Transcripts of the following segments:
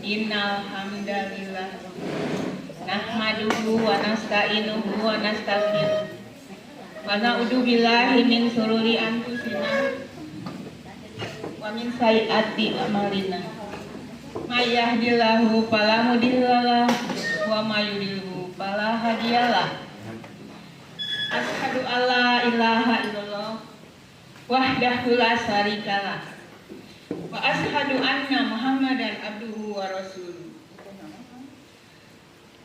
Innal hamdalillah nahmaduhu wa nasta'inuhu wa nastaghfiruh wa na'udzu billahi min shururi anfusina wa min sayyiati a'malina. May yahdihillahu fala mudhillalah wa may yudhlil fala hadiyalah. Asyhadu alla ilaha illallah wahdahu la syarikalah wa asyhadu anna Muhammadan abduhu wa rasuluh.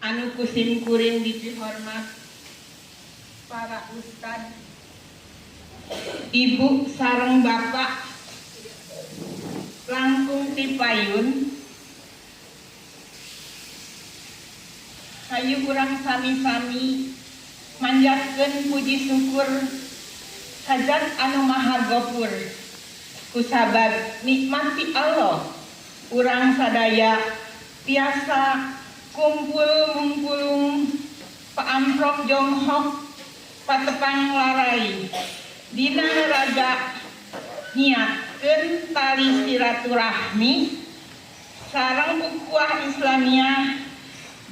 Anu kusim kuring dihormat para ustad, ibu sareng bapak langkung ti payun, hayu urang sami-sami manjatkeun puji syukur Hajat anu maha gopur kusabab nikmati Allah urang sadaya tiasa kumpul mungkulung paamprok jonghok patepang larai dina raga niatkeun tali silaturahmi sareng ukhuwah Islamiyah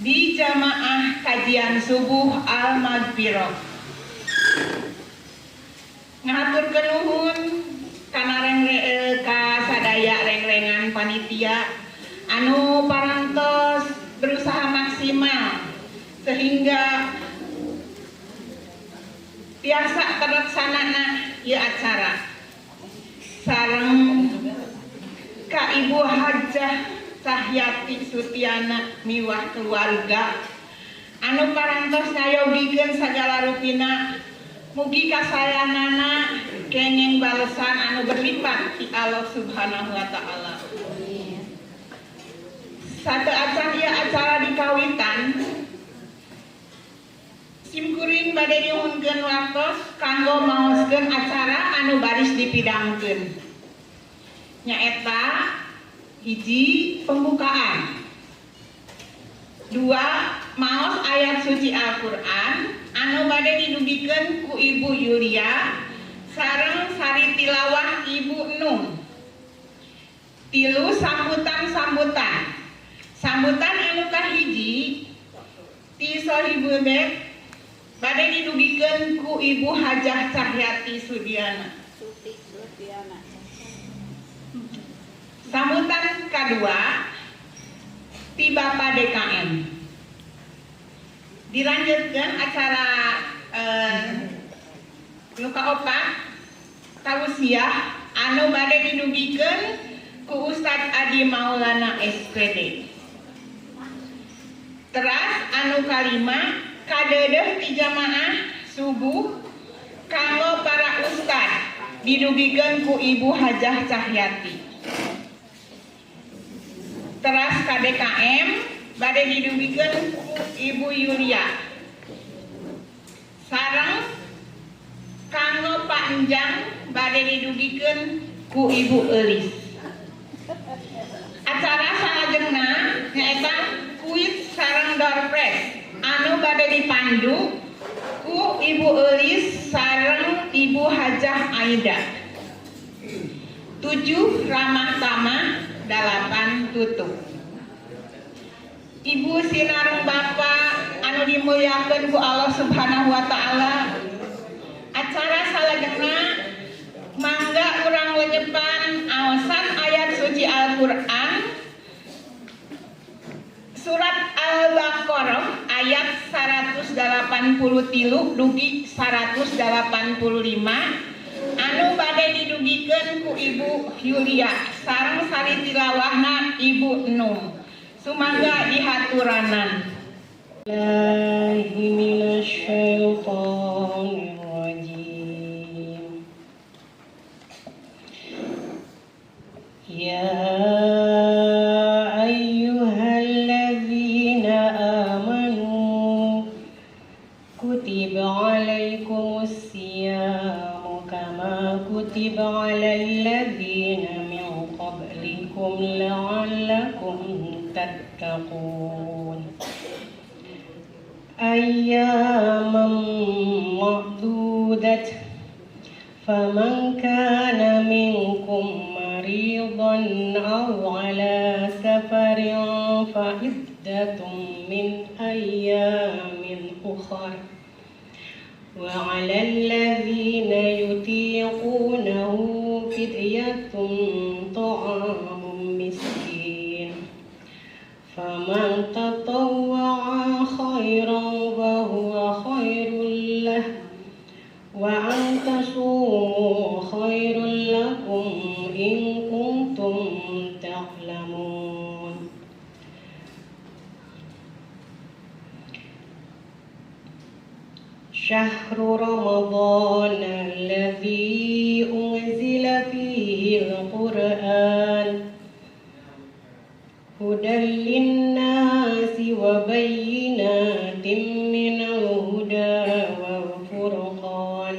di jamaah kajian subuh al-maghfirah. Ngaturkeun nuhun kana ka sadaya rengrengan panitia anu parantos berusaha maksimal sehingga tiasa terlaksana ieu acara. Sareng ka Ibu Hajah Cahyati Sutiana miwah keluarga anu parantos ngayogikeun sagala rupina, mugi kasayanana kenging balesan anu berlipat ti Allah Subhanahu wa taala. Sateuacan ieu acara dikawitan, simkuring bade nyuhunkeun waktos kanggo maoskeun acara anu baris dipidangkeun. Nyaeta hiji pembukaan, dua maos ayat suci Al-Qur'an anu bade didugikeun ku Ibu Yulia sareng sari tilawah Ibu Nuh. Tilu sambutan anu kahiji ti Sohibul Bait bade didugikeun ku Ibu Hajah Cahyati Sudiana. Sambutan kedua ti Bapak DKM. Dilanjutkan acara nu kaopat tausiah anu bade didugikeun ku Ustadz Adi Maulana SPD. Teras anu kalima kadeudeuh ti jamaah subuh kanggo para ustad didugikeun ku Ibu Hajah Cahyati. Teras KDKM bade didugikeun ku Ibu Yulia. Sareng kanggo panjang bade didugikeun ku Ibu Elis. Acara salajengna nyaeta kuis sareng door prize anu bade dipandu ku Ibu Elis sareng Ibu Hajah Aida. 7 ramah tamah 8 tutup. Ibu sinareng Bapak anu dimulyakeun ku Allah Subhanahu wa taala, acara salajengna mangga urang lenyepan aosan ayat suci Al-Qur'an surat Al-Baqarah ayat 183 dugi 185 anu bade didugikeun ku Ibu Yulia sareng sari tilawahna Ibu Nuh. Sumangga dihaturanan. Bismillahirrahmanirrahim. Ya ayyuhalladzina amanu kutiba alaikumus siyamu kama kutiba alal ladzina min qablikum la'allakum tattaqun. Ayyaman ma'dudat faman kana minkum maridan aw ala safarin فعدة من أيام أخر وعلى الذين يطيقونه فدية طعام مسكين فمن تطوع خيرا فهو خير له وأن تصوموا خير لكم إن كنتم تعلمون شهر رمضان الذي أنزل فيه القرآن هدى للناس وبينات من الهدى والفرقان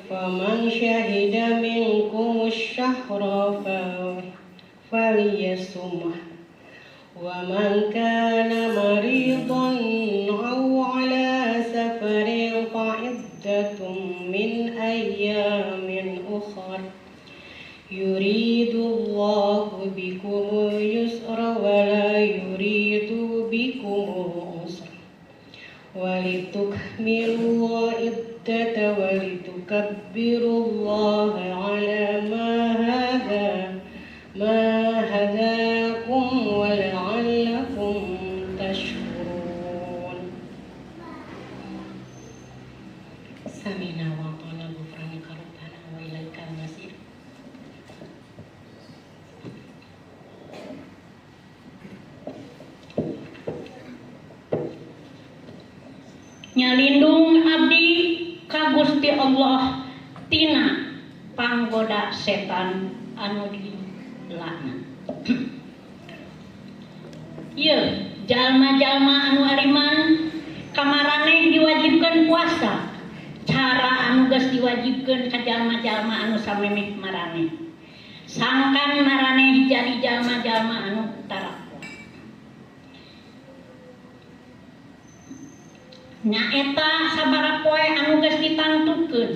فمن شهد منكم الشهر فليصمه ومن كان مريضا أو على سفر فعدة من أيام أخر يريد الله بكم اليسر ولا يريد بكم العسر ولتكملوا العدة ولتكبروا الله على ما هداكم ولعلكم تشكرون سمعنا وأطعنا غفرانك ربنا وإليك المصير. Nyalindung abdi ka Gusti Allah tina panggoda setan anu dilaknat. Ieu jalma-jalma anu ariman kamaraneh diwajibkeun puasa. Cara anu geus diwajibkeun ka jalma-jalma anu samemeh maraneh. Sangkan maraneh jadi jalma-jalma anu tarak. Nyaeta sabaraha poe anu geus ditangtukeun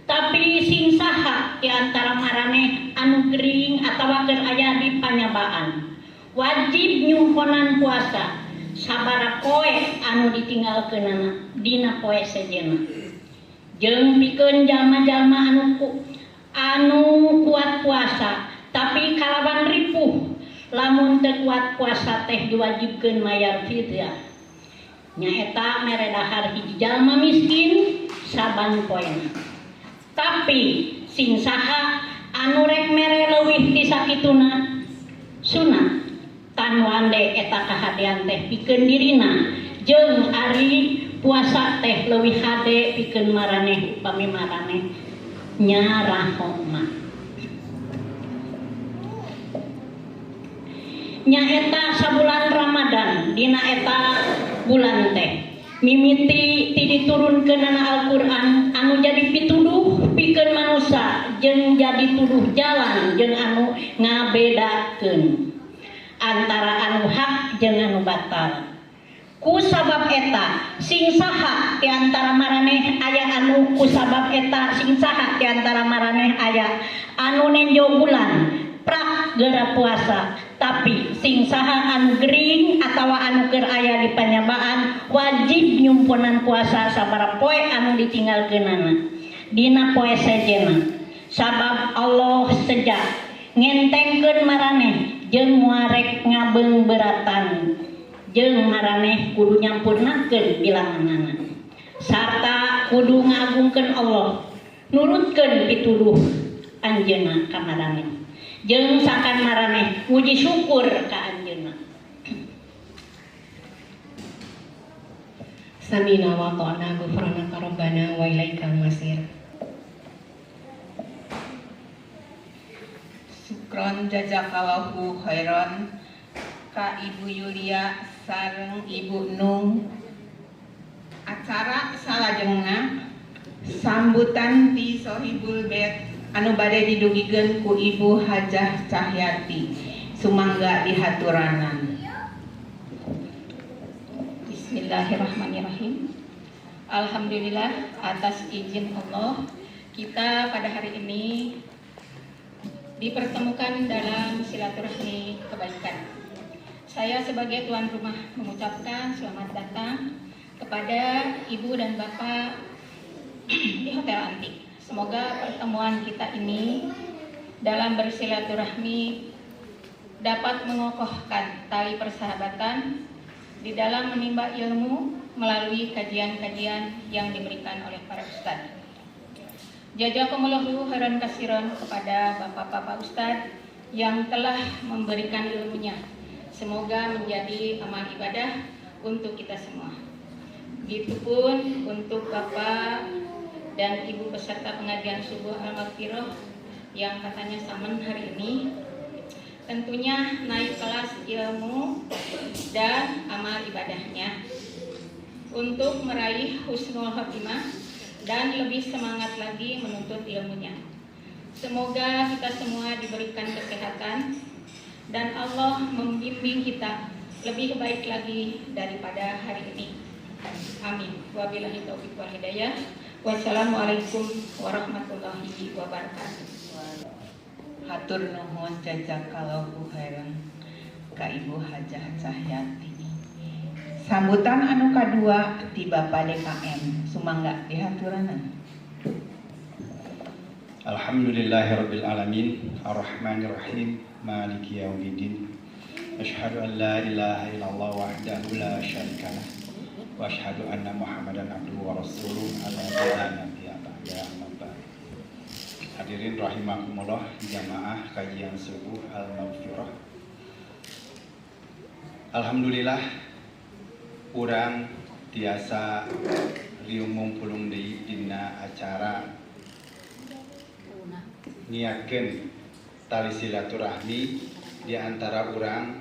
tapi sing saha di antara maraneh anu gering atawa keur aya di panyabaan wajib nyumponan puasa sabaraha poe anu ditinggalkeunana dina poe sejenna jeung pikeun jalma-jalma anu kuat puasa tapi kalawan ripuh lamun teu kuat puasa teh diwajibkeun mayar fidyah nyaeta mere dahar hiji jalma miskin saban poena tapi sing saha anu rek mere leuwih ti sakituna sunat tan wande eta kahadian teh pikeun dirina jeung ari puasa teh leuwih hade pikeun maraneh upami maraneh nya rahoma nyaeta sabulan Ramadan dina eta bulan teh mimiti ti diturunkeunana Al-Qur'an anu jadi pituduh pikeun manusia jeung jadi tuduh jalan jeung anu ngabedakeun antara anu hak jeung anu batal. Ku sabab eta sing saha di antara maraneh aya anu ku sabab eta sing saha di antara maraneh aya anu nenjo bulan prak geura puasa tapi sing saha anu gering atawa anu keur aya di panyabaan wajib nyumpunan puasa sabaraha poe anu ditinggalkeunana dina poe sejenna sabab Allah sejak ngentengkeun maraneh jeung muarek ngabeungbeuratan jeung maraneh kudu nyampurnakeun bilanganana sarta kudu ngagungkeun Allah nurutkeun pituduh anjeunna ka maraneh jeung sakan maraneh puji syukur ka anjeunna. Samina wa ta'na ghufranaka rabbana wa ilaikal masir. Sukron jazakallahu khairan ka Ibu Yulia sareng Ibu Nung. Acara salajengna sambutan ti Sohibul Bait anu bade didugikeun ku Ibu Hajah Cahyati sumangga dihaturanan. Bismillahirrahmanirrahim. Alhamdulillah atas izin Allah kita pada hari ini dipertemukan dalam silaturahmi kebaikan Saya sebagai tuan rumah mengucapkan selamat datang kepada Ibu dan Bapak di Hotel Antik. Semoga pertemuan kita ini dalam bersilaturahmi dapat mengokohkan tali persahabatan di dalam menimba ilmu melalui kajian-kajian yang diberikan oleh para ustadz. Jazakumullahu khairan katsiran kepada bapak-bapak ustadz yang telah memberikan ilmunya. Semoga menjadi amal ibadah untuk kita semua. Begitupun untuk Bapak dan Ibu peserta pengajian subuh Al-Maghfirah yang katanya saman hari ini. Tentunya naik kelas ilmu dan amal ibadahnya untuk meraih husnul khotimah dan lebih semangat lagi menuntut ilmunya. Semoga kita semua diberikan kesehatan dan Allah membimbing kita lebih baik lagi daripada hari ini. Amin. Wabillahi taufiq wal hidayah. Wassalamualaikum warahmatullahi wabarakatuh. Hatur nuhun jazakallahu khairan ka Ibu Hajah Cahyati. Sambutan anu kadua ti Bapak DKM sumangga dihaturanna. Alhamdulillahirabbil alamin arrahmanirrahim maliki yaumiddin. Asyhadu an la ilaha illallah wahdahu la syarikalah wa asyhadu anna Muhammadan abduhu wa rasuluh ala nabiyya ba'da amma ba'd. Hadirin rahimakumullah jamaah kajian subuh Al-Maghfirah. Alhamdulillah urang tiasa riung mumpulung deui dina acara niatkeun tali silaturahmi di antara urang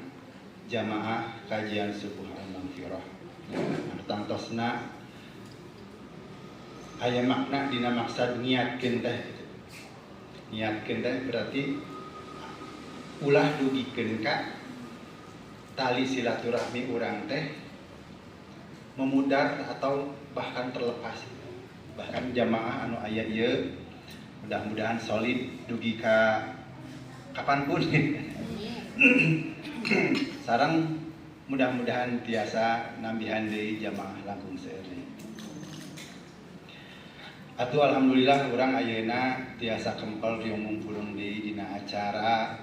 jamaah kajian subuh Al-Maghfirah. Anu tangtosna aya makna dina maksud niatkeun teh. Niatkeun teh berarti ulah dugikeun ka tali silaturahmi urang teh memudar atau bahkan terlepas. Bahkan jamaah anu aya ieu mudah-mudahan solid dugi ka kapanpun. Sareng mudah-mudahan tiasa nambihan deui jamaah langkung seueur. Atuh alhamdulillah urang ayeuna tiasa kempel riung mumpulung deui dina acara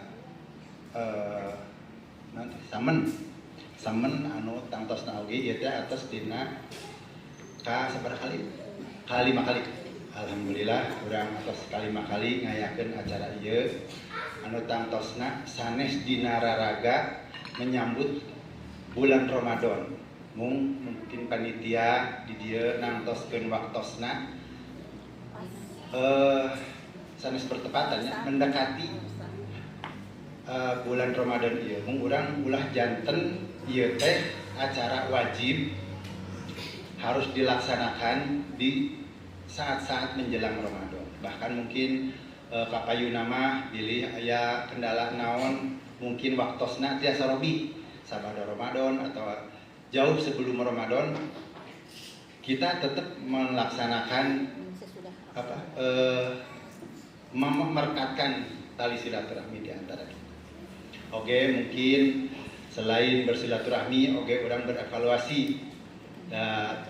samen anu tangtosna oge ieu teh atos dina ka sabaraha kali? Kalima kali. Alhamdulillah urang atos kalima kali ngayakeun acara ieu anu tangtosna sanes dina raraga menyambut bulan Ramadan. Mungkin panitia di dieu nangtoskeun waktosna sanes bertepatannya mendekati bulan Ramadan ieu. Mung urang ulah janten ieu teh acara wajib harus dilaksanakan di saat-saat menjelang Ramadan. Bahkan mungkin kapayuna mah pilih aya kendala naon mungkin waktosna tiasa robi sabada Ramadan atau jauh sebelum Ramadan kita tetap melaksanakan merekatkan tali silaturahmi di antara kita. Oke, mungkin selain bersilaturahmi, oke orang berevaluasi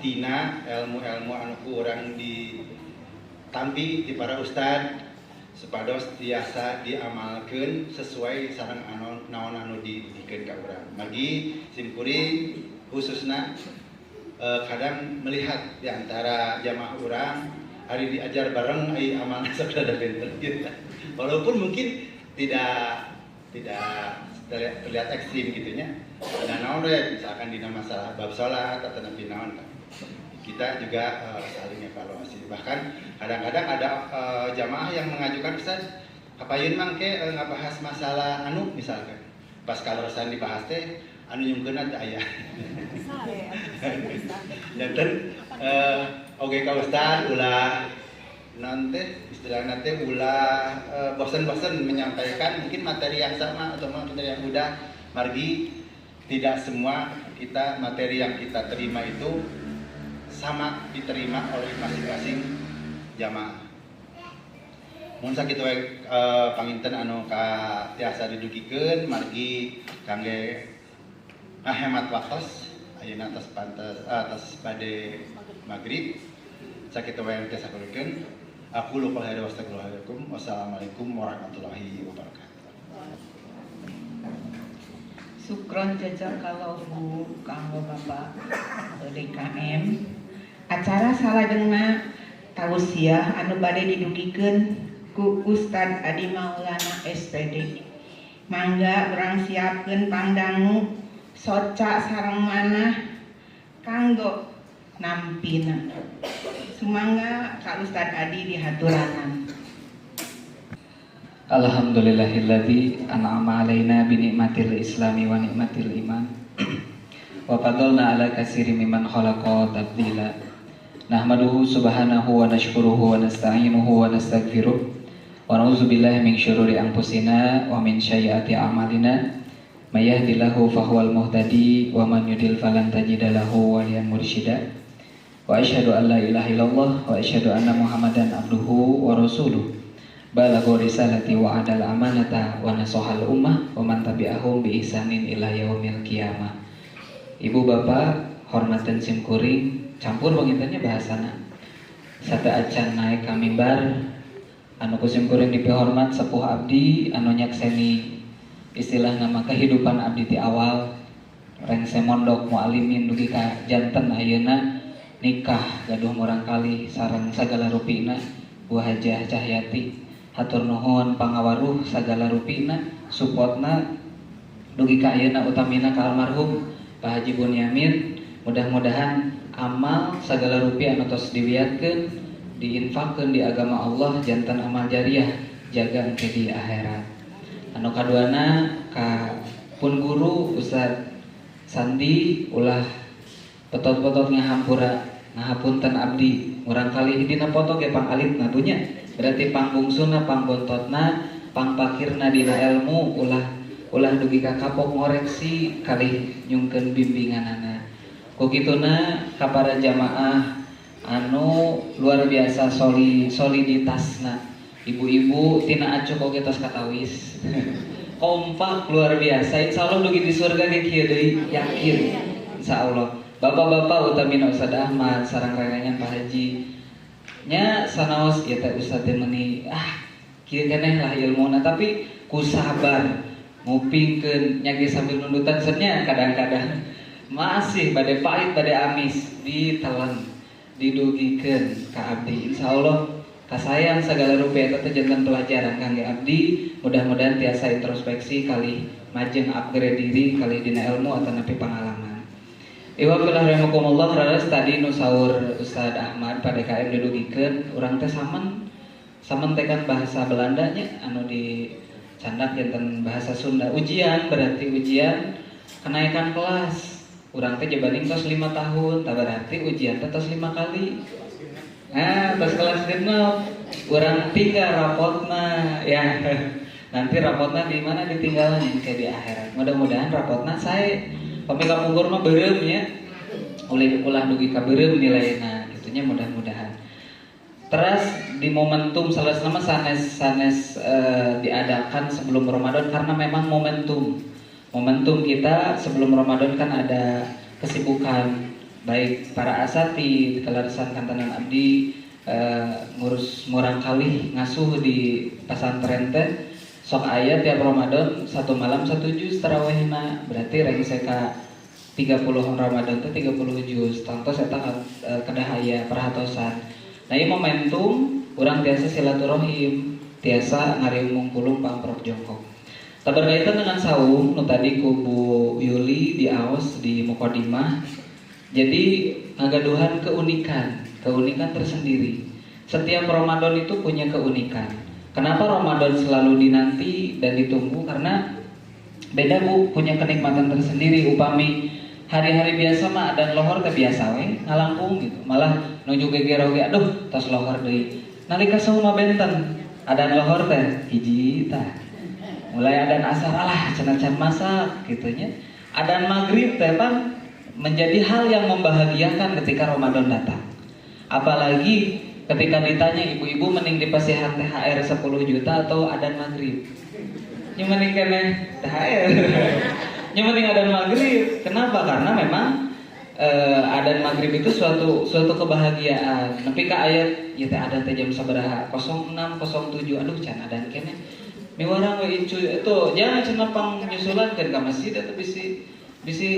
tina ilmu-ilmu anu urang ditampi di para ustad supados tiasa diamalkeun sesuai sareng naon anu didikeun ka urang. Magi simkuring khususna kadang melihat di antara jamaah urang hari diajar bareng ai amalna sakrada benten gitu. Walaupun mungkin tidak terlihat ekstrim gitunya. Ada naon we misalkan dina masalah bab salat atau nabi naon kan. Kita juga saling evaluasi. Bahkan kadang-kadang ada jamaah yang mengajukan Ustaz, kapayun mangke ngabahas masalah anu misalkan. Pas kaleresan dibahas teh anu nyungkeunna teh aya. Janten oge ka Ustaz ulah nanti istilahnya teh ulah bosan-bosan menyampaikan mungkin materi yang sama atau materi yang mudah. Margi tidak semua kita materi yang kita terima itu sama diterima oleh masing-masing jamaah. Mun sakitu panginten anu ka tiasa didugikeun margi kangge hemat waktos ayeuna atas pada maghrib sakitu wae teh sakurikeun aku lupa hada wastaghfirullahaladzim. Wassalamualaikum warahmatullahi wabarakatuh. Sukron jazakallahu kanggo Bapak DKM. Acara salajengna tausiah anu bade didugikeun ku Ustad Adi Maulana SPD. Mangga urang siapkeun pangdangu soca sareng manah kanggo nampina. Sumangga ka Ustad Adi dihaturanan. Alhamdulillahilladzi an'ama alaina bi ni'matil islami wa ni'matil iman wa fadalna ala katsiri mimman khalaqa tabdila. Nahmaduhu subhanahu wa nashkuruhu wa nasta'inuhu wa nastaghfiruh wa na'udzubillahi min syururi anfusina wa min sayyiati a'malina. May yahdihillahu fahuwal muhtadi wa man yudlil falan tajida lahu waliyan mursyida. Wa asyhadu an la ilaha illallah wa asyhadu anna Muhammadan abduhu wa rasuluh. Balagha risalati wa adal amanata wa nasahal ummah wa man tabi'ahum bi ihsanin ila yaumil qiyamah. Ibu bapak hormatan simkuring campur bangintannya bahasana. Sate acan naik ka mimbar anu ku simkuring dipihormat sepuh abdi anu nyakseni istilah nama kehidupan abdi ti awal rengse mondok mualimin dugi ka janten ayeuna nikah gaduh murang kali sareng sagala rupina Bu Hajah Cahyati. Hatur nuhun pangawaruh sagala rupina supportna dugi ka ayeuna utamina ka almarhum Pak Haji Bunyamin. Mudah-mudahan amal sagala rupiah anu tos diwiatkeun diinfakkeun di agama Allah janten amal jariah jaga engke di akhirat. Anu kaduana ka pun guru Ustad Sandi ulah petot-petot ngahampura ngahapunten abdi urang kali dina foto ge pang alit ngadunya. Berarti pangbungsuna, pangbontotna, pangpakirna dina ilmu ulah dugi ka kapok ngoreksi kali nyungkeun bimbinganana. Ku kituna ka para jamaah anu luar biasa soliditasna. Ibu-ibu tina acuh oge tos katawis. Kompak luar biasa. Insyaallah dugi di surga ge kieu deui yakin. Insyaallah. Bapak-bapak utamina Ustad Ahmad sareng rerengan Pak Haji nya sanaos ieu teh Ustad teh meuni kieu keneh lah ilmuna tapi ku sabar ngupingkeun nya ge sambil nundutan nya kadang-kadang masih bade pahit bade amis ditelan didugikeun ka abdi. Insyaallah kasayang segala rupiah teh janten pelajaran kangge abdi. Mudah-mudahan tiasa introspeksi kali majeng upgrade diri kali dina ilmu atau napi pengalaman. Iwa billah rahimakumullah raras tadi nu saur Ustad Ahmad pada KM didugikeun urang teh samen tekan bahasa Belanda nya anu di candak janten bahasa Sunda. Ujian berarti ujian kenaikan kelas. Urang teh jebani tos 5 tahun, tah berarti ujian teh tos 5 kali. Tos kelas genep urang tinggal rapotna ya. Nanti rapotna di mana ditinggalan kayak di akhirat. Mudah-mudahan rapotna saya pami kapungkur mah beureum nya. Ulah dugi ka beureum nilaina gitunya mudah-mudahan. Terus di momentum salesna mah sanes diadakan sebelum Ramadan karena memang momentum kita sebelum Ramadan kan ada kesibukan baik para asatid kelarisan kantanan abdi ngurus murang kali ngasuh di pesantren teh sok aya tiap Ramadan 1 malam 1 juz tarawihna berarti rengse ka 30 Ramadan teh 30 juz tontos eta kedah aya perhatosan. Nah ieu momentum urang tiasa silaturahim tiasa ngariung mungkulung pamprok jongkok. Berkaitan dengan saum nu tadi ku Bu Yuli di Aos di Mukodimah. Jadi ngagaduhan keunikan tersendiri. Setiap Ramadan itu punya keunikan. Kenapa Ramadan selalu dinanti dan ditunggu? Karena beda Bu, punya kenikmatan tersendiri. Upami hari-hari biasa mah dan lohor teh biasa we ngalangkung gitu. Malah nuju gegero ge aduh tos lohor deui. Nalika saum benten adan lohor teh hiji tah. Mulai adan asar alah cenah-cenah masak gitunya. Adan maghrib teh pan menjadi hal yang membahagiakan ketika Ramadan datang. Apalagi ketika ditanya ibu-ibu mending dipasihan THR 10 juta atau adan maghrib. Ini mending keneh THR. Yang penting adzan maghrib. Kenapa? Karena memang adzan maghrib itu suatu kebahagiaan. Tapi ka ayat ya teh adzan teh jam sabaraha? 06.07. Aduh can adzan keneh. Miwarang we incu itu jangan cenah pang nyusulankeun ka masjid atuh bisi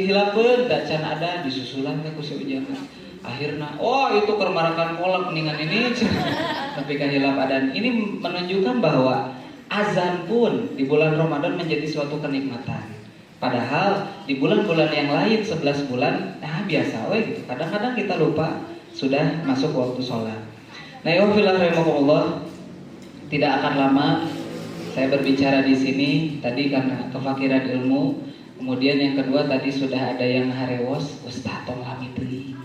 hilapeun da can adzan disusulan ka ku si ujangan. Akhirna itu kermarakan kolak mendingan ini tapi kan hilap adzan. Ini menunjukkan bahwa azan pun di bulan Ramadan menjadi suatu kenikmatan. Padahal di bulan-bulan yang lain 11 bulan biasa we gitu. Kadang-kadang kita lupa sudah masuk waktu sholat. Nah, ya rahimakumullah, tidak akan lama saya berbicara di sini tadi karena kefakiran ilmu. Kemudian yang kedua tadi sudah ada yang harewos, Ustaz tong lami teuing.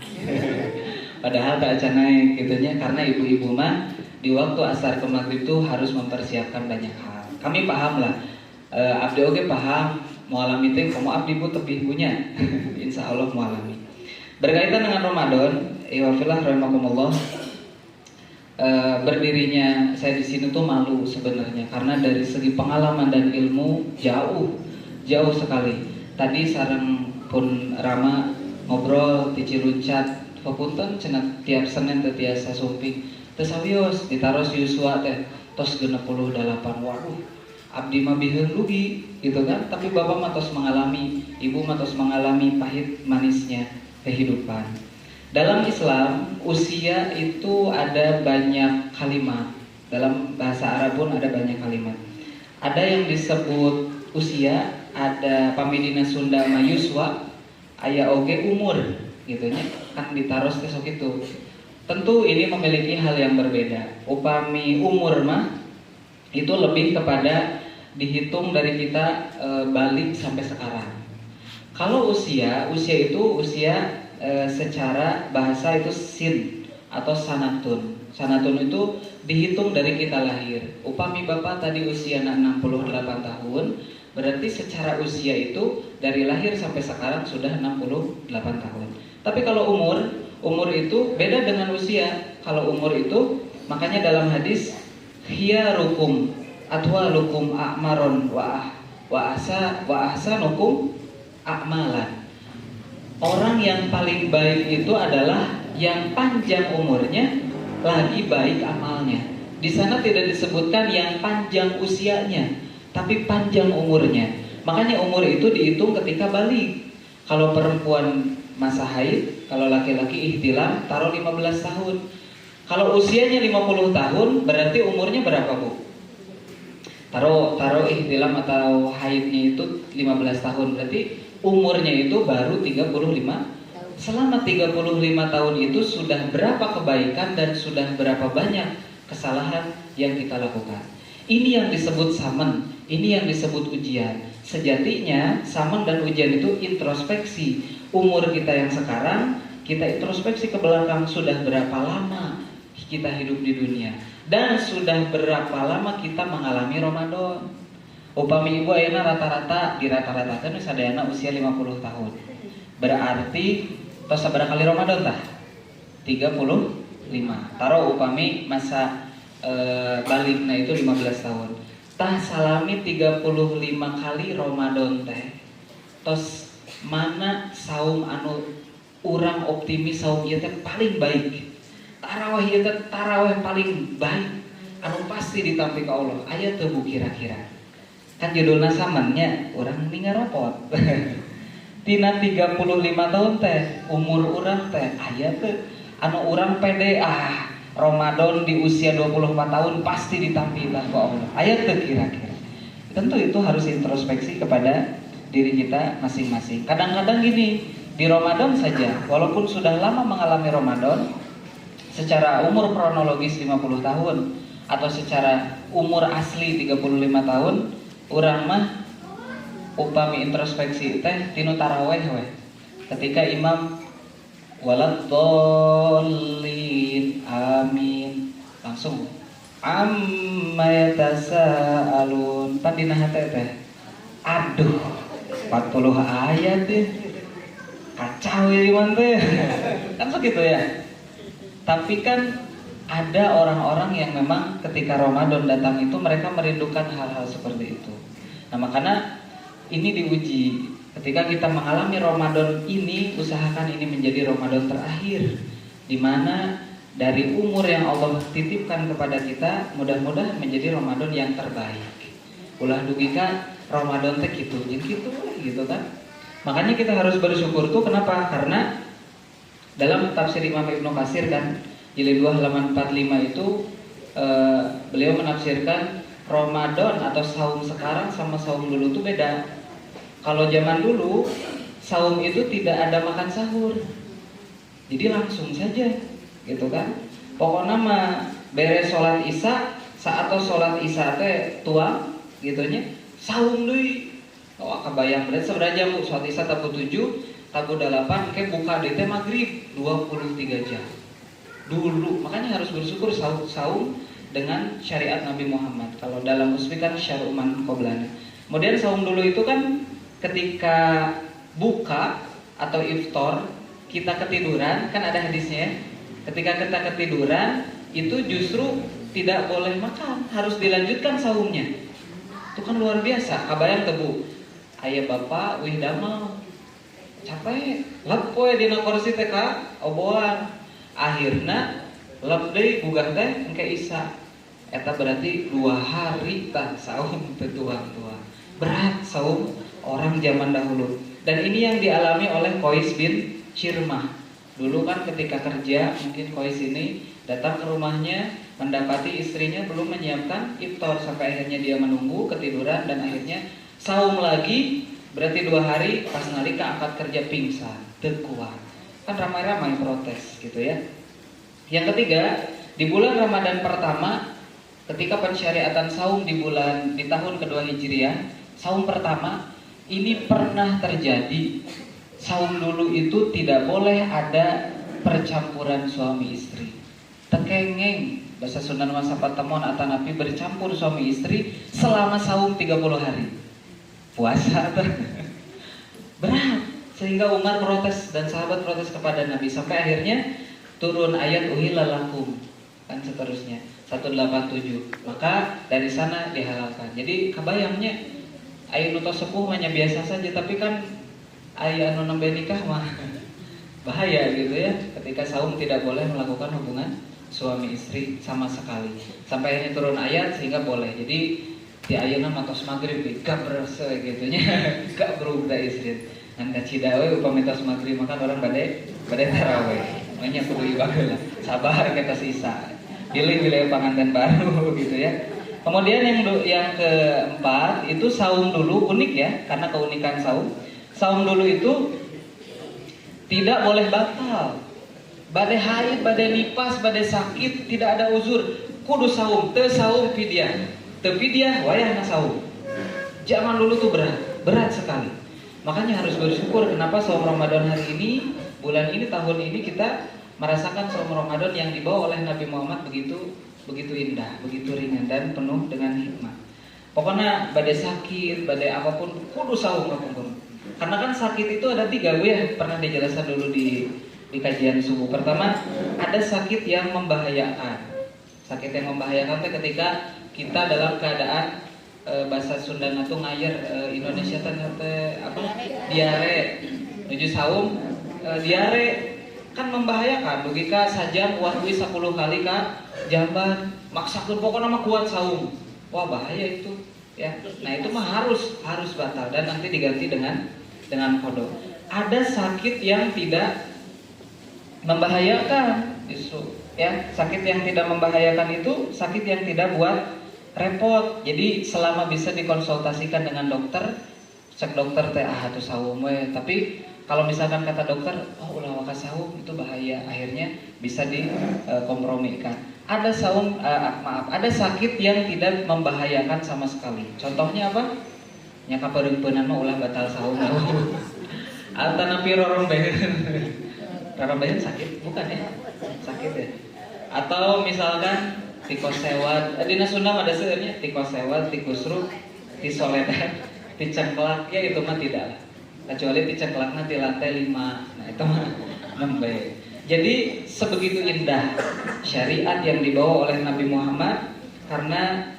Padahal tak canai gitunya karena ibu-ibu mah di waktu asar ke maghrib itu harus mempersiapkan banyak hal. Kami paham lah, abdi oge paham mau alami teh, kamu abdi bu tebih punya, insya Allah mau alami. Berkaitan dengan Ramadan, iwafillah rahimakumullah, berdirinya saya di sini tuh malu sebenarnya karena dari segi pengalaman dan ilmu jauh sekali. Tadi sareng pun Rama ngobrol di Ciluncat, papunten cenah tiap Senin teh tiasa sumping. Teu sawios ditaros Yusua teh tos 68. Waduh, abdi mah biheun lugi gitu kan. Tapi bapak mah tos mengalami, ibu mah tos mengalami pahit manisnya kehidupan. Dalam Islam, usia itu ada banyak kalimat. Dalam bahasa Arab pun ada banyak kalimat. Ada yang disebut usia, ada pamidina Sunda mah yuswa, aya oge umur gitu nya. Kan ditaros teh sok itu. Tentu ini memiliki hal yang berbeda. Upami umur mah itu lebih kepada dihitung dari kita balik sampai sekarang. Kalau usia itu secara bahasa itu sin atau sanatun. Sanatun itu dihitung dari kita lahir. Upami bapak tadi usia 68 tahun, berarti secara usia itu dari lahir sampai sekarang sudah 68 tahun. Tapi kalau umur itu beda dengan usia. Kalau umur itu makanya dalam hadis khiyarukum atwalukum a'maron wa ahsanukum a'malan. Orang yang paling baik itu adalah yang panjang umurnya lagi baik amalnya. Di sana tidak disebutkan yang panjang usianya, tapi panjang umurnya. Makanya umur itu dihitung ketika balik. Kalau perempuan masa haid, kalau laki-laki ihtilam taruh 15 tahun. Kalau usianya 50 tahun berarti umurnya berapa, Bu? Taruh ihtilam atau haidnya itu 15 tahun, berarti umurnya itu baru 35. Selama 35 tahun itu sudah berapa kebaikan dan sudah berapa banyak kesalahan yang kita lakukan. Ini yang disebut samen, ini yang disebut ujian. Sejatinya samen dan ujian itu introspeksi. Umur kita yang sekarang, kita introspeksi ke belakang sudah berapa lama kita hidup di dunia dan sudah berapa lama kita mengalami Ramadan. Upami ibu ayeuna rata-rata kan sadayana usia 50 tahun. Berarti tos sabaraha kali Ramadan tah? 35. Taruh upami masa balikna itu 15 tahun. Tah salami 35 kali Ramadan teh. Tos mana saum anu urang optimis saum ieu teh paling baik. Tarawih ieu teh tarawih paling baik anu pasti ditampi ka Allah. Aya teu bu kira-kira? Kan judulna samannya orang ningarapot. Tina 35 tahun teh umur urang teh aya teu anu urang pede Ramadan di usia 24 tahun pasti ditampi lah ku Allah. Aya teu kira-kira? Tentu itu harus introspeksi kepada diri kita masing-masing. Kadang-kadang gini, di Ramadan saja walaupun sudah lama mengalami Ramadan secara umur kronologis 50 tahun atau secara umur asli 35 tahun, urang mah upami introspeksi teh tinu taraweh we. Ketika imam waladdallin amin langsung amma yatasaalun pan dina hate teh aduh 40 ayat deh kacau iman teh kan begitu ya. Tapi kan ada orang-orang yang memang ketika Ramadan datang itu mereka merindukan hal-hal seperti itu. Nah makanya ini diuji Ketika kita mengalami Ramadan ini, usahakan ini menjadi Ramadan terakhir, di mana dari umur yang Allah titipkan kepada kita, mudah-mudahan menjadi Ramadan yang terbaik. Ulah dugika Ramadan teh gitu kan. Makanya kita harus bersyukur tuh, kenapa? Karena dalam tafsir Imam Ibnu Katsir kan, jilid 2 halaman 45 itu beliau menafsirkan Ramadan atau saum sekarang sama saum dulu tuh beda. Kalau zaman dulu saum itu tidak ada makan sahur, jadi langsung saja, gitu kan. Pokoknya mah beres sholat isya, saat atau sholat isya teh tuang, gitunya, saum deui. Oh, kebayang berarti sebenarnya bu sholat isya tabu 7, tabu 8, ke buka di teh maghrib 23 jam. Dulu, makanya harus bersyukur saum dengan syariat Nabi Muhammad. Kalau dalam usfi kan syar'uman qoblana. Kemudian saum dulu itu kan ketika buka atau iftar kita ketiduran, kan ada hadisnya. Ketika kita ketiduran itu justru tidak boleh makan, harus dilanjutkan saumnya. Itu kan luar biasa. Kabayang tebu, aya bapak wih damel capek lep poe dina kursi teh ka oboan, akhirna lep deui gugah teh engke isya. Eta berarti 2 hari tah saum teu tuang-tuang. Berat saum orang zaman dahulu. Dan ini yang dialami oleh Qais bin Cirmah. Dulu kan ketika kerja, mungkin Qais ini datang ke rumahnya, mendapati istrinya belum menyiapkan iftar, sampai akhirnya dia menunggu ketiduran dan akhirnya saum lagi. Berarti 2 hari pas nalika angkat kerja pingsan, teu kuat. Kan ramai-ramai protes gitu ya. Yang ketiga, di bulan Ramadan pertama, ketika pensyariatan saum di tahun kedua Hijriah, saum pertama ini pernah terjadi. Saum dulu itu tidak boleh ada percampuran suami istri. Tekengeng, bahasa Sunda masa patemon atanapi bercampur suami istri selama saum 30 hari. Puasa berat, sehingga Umar protes dan sahabat protes kepada Nabi, sampai akhirnya turun ayat uhilla lakum kan seterusnya 187. Maka dari sana dihalalkan. Jadi kebayangnya ayo nutos sepuh hanya biasa saja, tapi kan ayo anu nembe nikah mah bahaya gitu ya. Ketika saum tidak boleh melakukan hubungan suami istri sama sekali. Sampai akhirnya turun ayat sehingga boleh. Jadi di ayeuna matos maghrib gak berasa gitunya, gak berubah istri. Anda cidawe upami tos maghrib maka orang badai tarawih. Makanya kudu ibadah lah. Sabar kita sisa. Pilih wilayah panganten baru gitu ya. Kemudian yang keempat itu saum dulu unik ya, karena keunikan saum. Saum dulu itu tidak boleh batal. Badai haid, badai nifas, badai sakit, tidak ada uzur, kudu saum. Teu saum fidyah. Teu fidyah wayahna saum. Zaman dulu tuh berat sekali. Makanya harus bersyukur kenapa saum Ramadan hari ini, bulan ini, tahun ini kita merasakan saum Ramadan yang dibawa oleh Nabi Muhammad begitu indah, begitu ringan dan penuh dengan hikmah. Pokoknya badai sakit, badai apapun kudu saum kapungkur. Karena kan sakit itu ada 3, Bu ya, pernah dijelaskan dulu di kajian subuh. Pertama, ada sakit yang membahayakan. Sakit yang membahayakan itu ketika kita dalam keadaan bahasa Sunda itu ngayer, Indonesia teh apa? Diare. Menuju saum diare kan membahayakan. Logika sajam wahwi 10 kali ka jamban maksakeun pokokna mah kuat saum. Wah, bahaya itu ya. Nah, itu mah harus batal dan nanti diganti dengan qada. Ada sakit yang tidak membahayakan justru ya. Sakit yang tidak membahayakan itu sakit yang tidak buat repot. Jadi selama bisa dikonsultasikan dengan dokter, cek dokter teh tuh saum we. Tapi kalau misalkan kata dokter, oh ulah waka saum itu bahaya, akhirnya bisa dikompromikan. Ada saum, ada sakit yang tidak membahayakan sama sekali. Contohnya apa? Nya kapereumpeunna mah ulah batal saum. Altanapi rorombeun sakit, bukan ya? Sakit ya. Atau misalkan tikus sewat, dina Sunda ada sebenarnya tikus sewat, tikus ruk, tisoledan, ticengklak, ya itu mah tidak lah. Kecuali dicengklakna di lantai 5. Nah itu mah nembe. Jadi sebegitu indah syariat yang dibawa oleh Nabi Muhammad, karena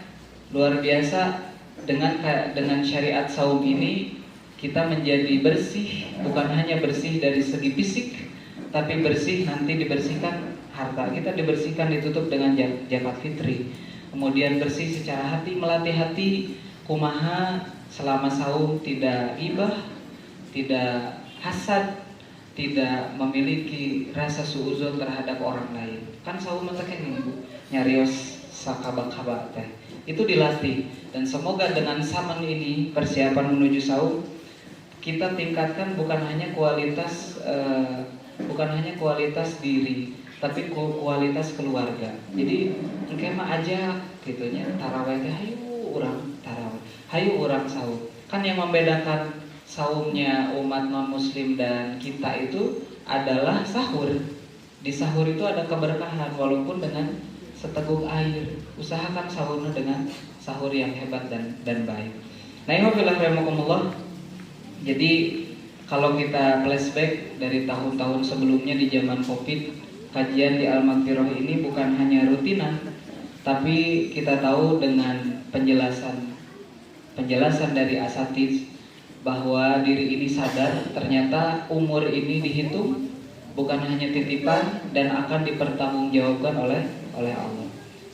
luar biasa dengan syariat saum ini kita menjadi bersih, bukan hanya bersih dari segi fisik, tapi bersih nanti dibersihkan harta kita, dibersihkan ditutup dengan zakat fitri. Kemudian bersih secara hati, melatih hati kumaha selama saum tidak ghibah, tidak hasad, tidak memiliki rasa suuzon terhadap orang lain. Kan saum teh kan nyarios sakabak-kabak teh. Itu dilatih, dan semoga dengan saman ini persiapan menuju saum kita tingkatkan bukan hanya kualitas diri, tapi kualitas keluarga. Jadi engke mah aja gitunya tarawih teh hayu urang tarawih, hayu urang saum. Kan yang membedakan saumnya umat non muslim dan kita itu adalah sahur. Di sahur itu ada keberkahan walaupun dengan seteguk air. Usahakan sahurnya dengan sahur yang hebat dan baik. Nah, alhamdulillah. Jadi kalau kita flashback dari tahun-tahun sebelumnya di zaman Covid, kajian di Al-Maghfirah ini bukan hanya rutinan, tapi kita tahu dengan penjelasan dari asatiz bahwa diri ini sadar ternyata umur ini dihitung bukan hanya titipan dan akan dipertanggungjawabkan oleh Allah.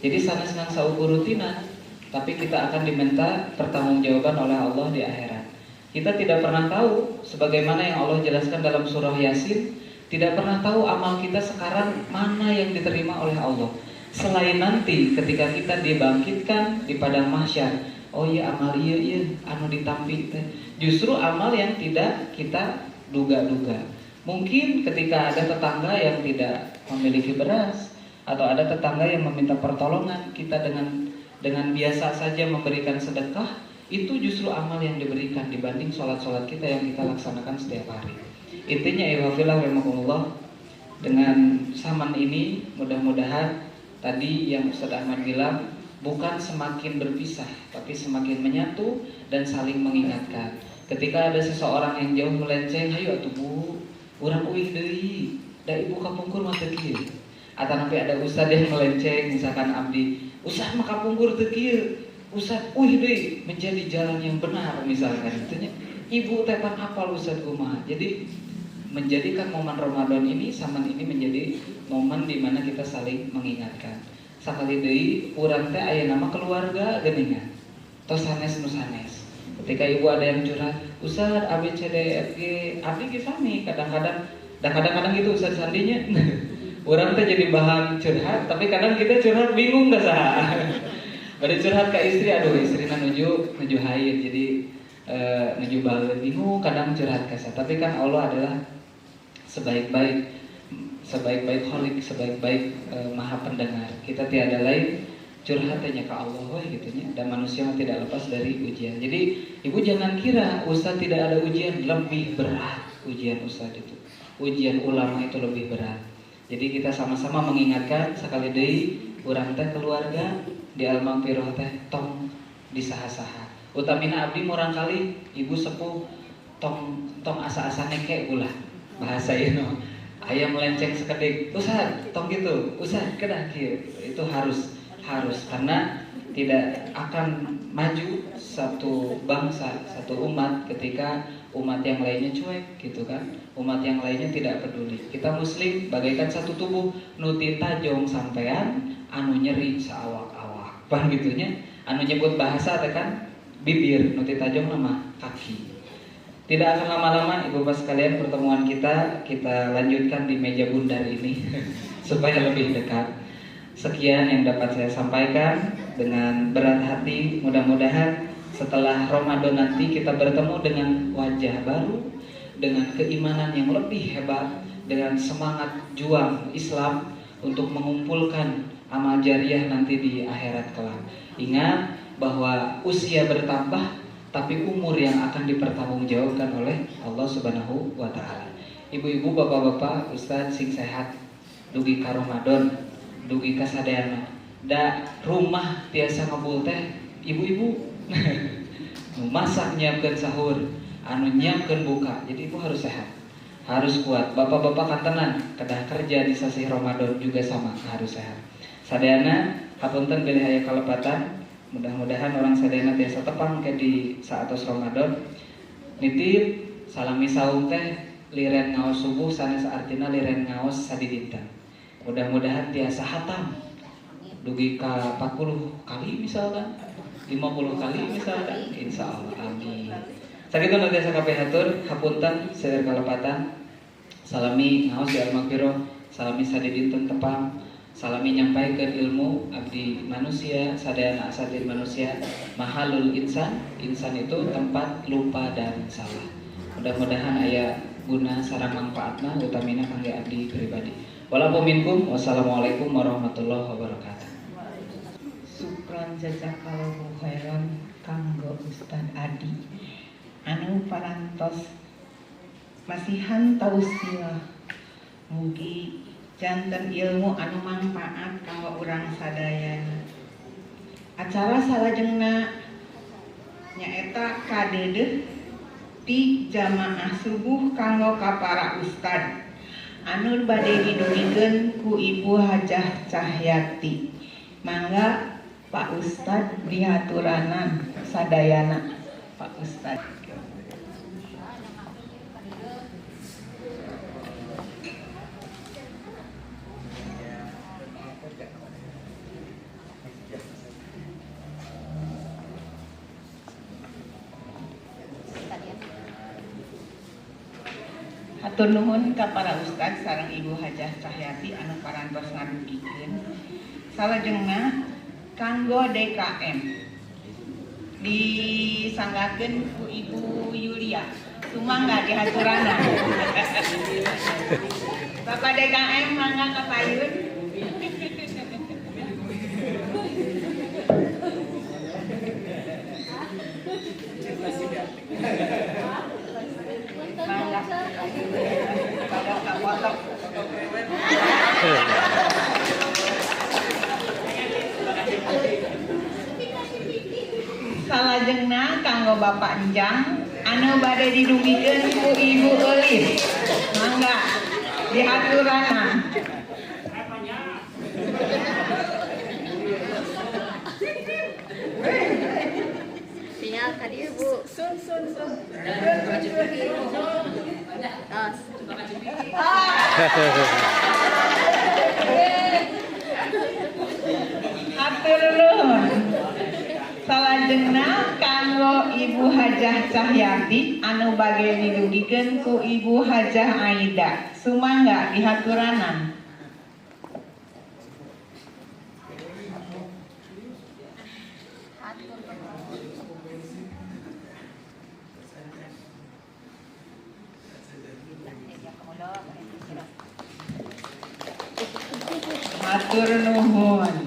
Jadi sanes ngan saukur rutinan, tapi kita akan diminta pertanggungjawaban oleh Allah di akhirat. Kita tidak pernah tahu, sebagaimana yang Allah jelaskan dalam surah Yasin, tidak pernah tahu amal kita sekarang mana yang diterima oleh Allah. Selain nanti ketika kita dibangkitkan di padang mahsyar, oh iya amal iya anu ditampi teh. Justru amal yang tidak kita duga-duga. Mungkin ketika ada tetangga yang tidak memiliki beras, atau ada tetangga yang meminta pertolongan, kita dengan biasa saja memberikan sedekah, itu justru amal yang diberikan dibanding sholat-sholat kita yang kita laksanakan setiap hari. Intinya ihwafillah rahimakumullah, dengan saman ini mudah-mudahan tadi yang Ustaz Ahmad bilang bukan semakin berpisah, tapi semakin menyatu dan saling mengingatkan. Ketika ada seseorang yang jauh melenceng, hayu atuh Bu, urang uih deui, da ibu kapungkur mah teu kieu. Atau nanti ada ustad yang melenceng, misalkan abdi, ustad mah kapungkur teu kieu, ustad uih deui menjadi jalan yang benar misalkan. Itunya ibu tepan apal ustad kumaha. Jadi menjadikan momen Ramadan ini, saman ini menjadi momen di mana kita saling mengingatkan. Sakali deui urang teh aya nama keluarga geuningan. Tos sanes nu sanes. Ketika ibu ada yang curhat, Ustaz ABCDFG, abdi ge sami, kadang-kadang gitu Ustaz sandinya. Urang teh jadi bahan curhat, tapi kadang kita curhat bingung enggak saha. Bade curhat ke istri, aduh istrina nuju haid, jadi nuju baeun bingung, kadang curhat ka sa. Tapi kan Allah adalah sebaik-baik Khalik, sebaik-baik Maha Pendengar. Kita tiada lain curhatannya ke Allah gitunya, dan manusia tidak lepas dari ujian. Jadi ibu jangan kira Ustaz tidak ada ujian, lebih berat ujian Ustaz itu. Ujian ulama itu lebih berat. Jadi kita sama-sama mengingatkan sekali deui urang teh keluarga di Al-Maghfirah teh tong disaha-saha. Utamina abdi murang kali ibu sepuh tong asa-asa neke ulah bahasa ieu. Aya melenceng sekedik, Ustaz, tong gitu, Ustaz, kedah kieu. Itu harus karena tidak akan maju satu bangsa, satu umat ketika umat yang lainnya cuek gitu kan. Umat yang lainnya tidak peduli. Kita muslim bagaikan satu tubuh, nu tajong sampean anu nyeri saawak-awak. Paham gitunya? Anu nyebut bahasa teh kan bibir, nu tajong nama kaki. Tidak akan lama-lama Ibu Bapak sekalian, pertemuan kita lanjutkan di meja bundar ini supaya lebih dekat. Sekian yang dapat saya sampaikan dengan berat hati. Mudah-mudahan setelah Ramadan nanti kita bertemu dengan wajah baru, dengan keimanan yang lebih hebat, dengan semangat juang Islam untuk mengumpulkan amal jariah nanti di akhirat kelak. Ingat bahwa usia bertambah, tapi umur yang akan dipertanggungjawabkan oleh Allah Subhanahu wa Ta'ala. Ibu-ibu, bapak-bapak, ustaz sing sehat, dugi ka Ramadan, dugi ka sadayana. Da rumah tiasa ngabul teh ibu-ibu. Masak nyiapkeun sahur, anu nyiapkeun buka. Jadi ibu harus sehat, harus kuat. Bapak-bapak kantenan kedah kerja di sasi Ramadan juga sama, harus sehat. Sadayana hapunten bilih aya kalepatan. Mudah-mudahan orang sadayana tiasa tepang ke di saat Ramadan. Nitip salami saum teh liren ngaos subuh sanes artina liren ngaos sadidinten. Mudah-mudahan tiasa hatam dugi ka 40 kali misalkan 50 kali misalkan, insya Allah, amin. Sakitu nanti saya hatur hapunten seueur kalepatan salami ngaos di al-maghfirah, salami sadidinten tepang, salami nyampaikeun ilmu abdi manusia, sadayana asadin manusia, mahalul insan, insan itu tempat lupa dan salah. Mudah-mudahan aya guna sareng manfaatna utamina kangge abdi pribadi. Walaupun minkum, wassalamualaikum warahmatullahi wabarakatuh. Syukron jazakallahu khairan kanggo Ustad Adi anu parantos masihan tausiah mugi janten ilmu anu manfaat kanggo urang sadayana. Acara salajengna nyaeta kadeudeuh di jamaah subuh kanggo ka para ustad anu bade didugikeun ku Ibu Hajah Cahyati. Mangga Pak Ustad dihaturanan sadayana. Pak Ustad. Hatur nuhun ka para ustad sareng Ibu Hajah Cahyati anu parantos ngadugikeun. Salajengna kanggo DKM disanggakeun ku Ibu Yulia. Sumangga dihaturana. Bapak DKM mangga kapayun. Mangga. Pada kapotok. Salajengna kanggo Bapak Enjang anu bade didugikeun ku Ibu Elif. Mangga dihaturana. Sinyal tadi Bu. Sun. Hatur nuhun. Salajengna kanggo Ibu Hajah Cahyati anu bage didugikeun ku Ibu Hajah Aida. Sumangga dihaturanan. Hatur nuhun.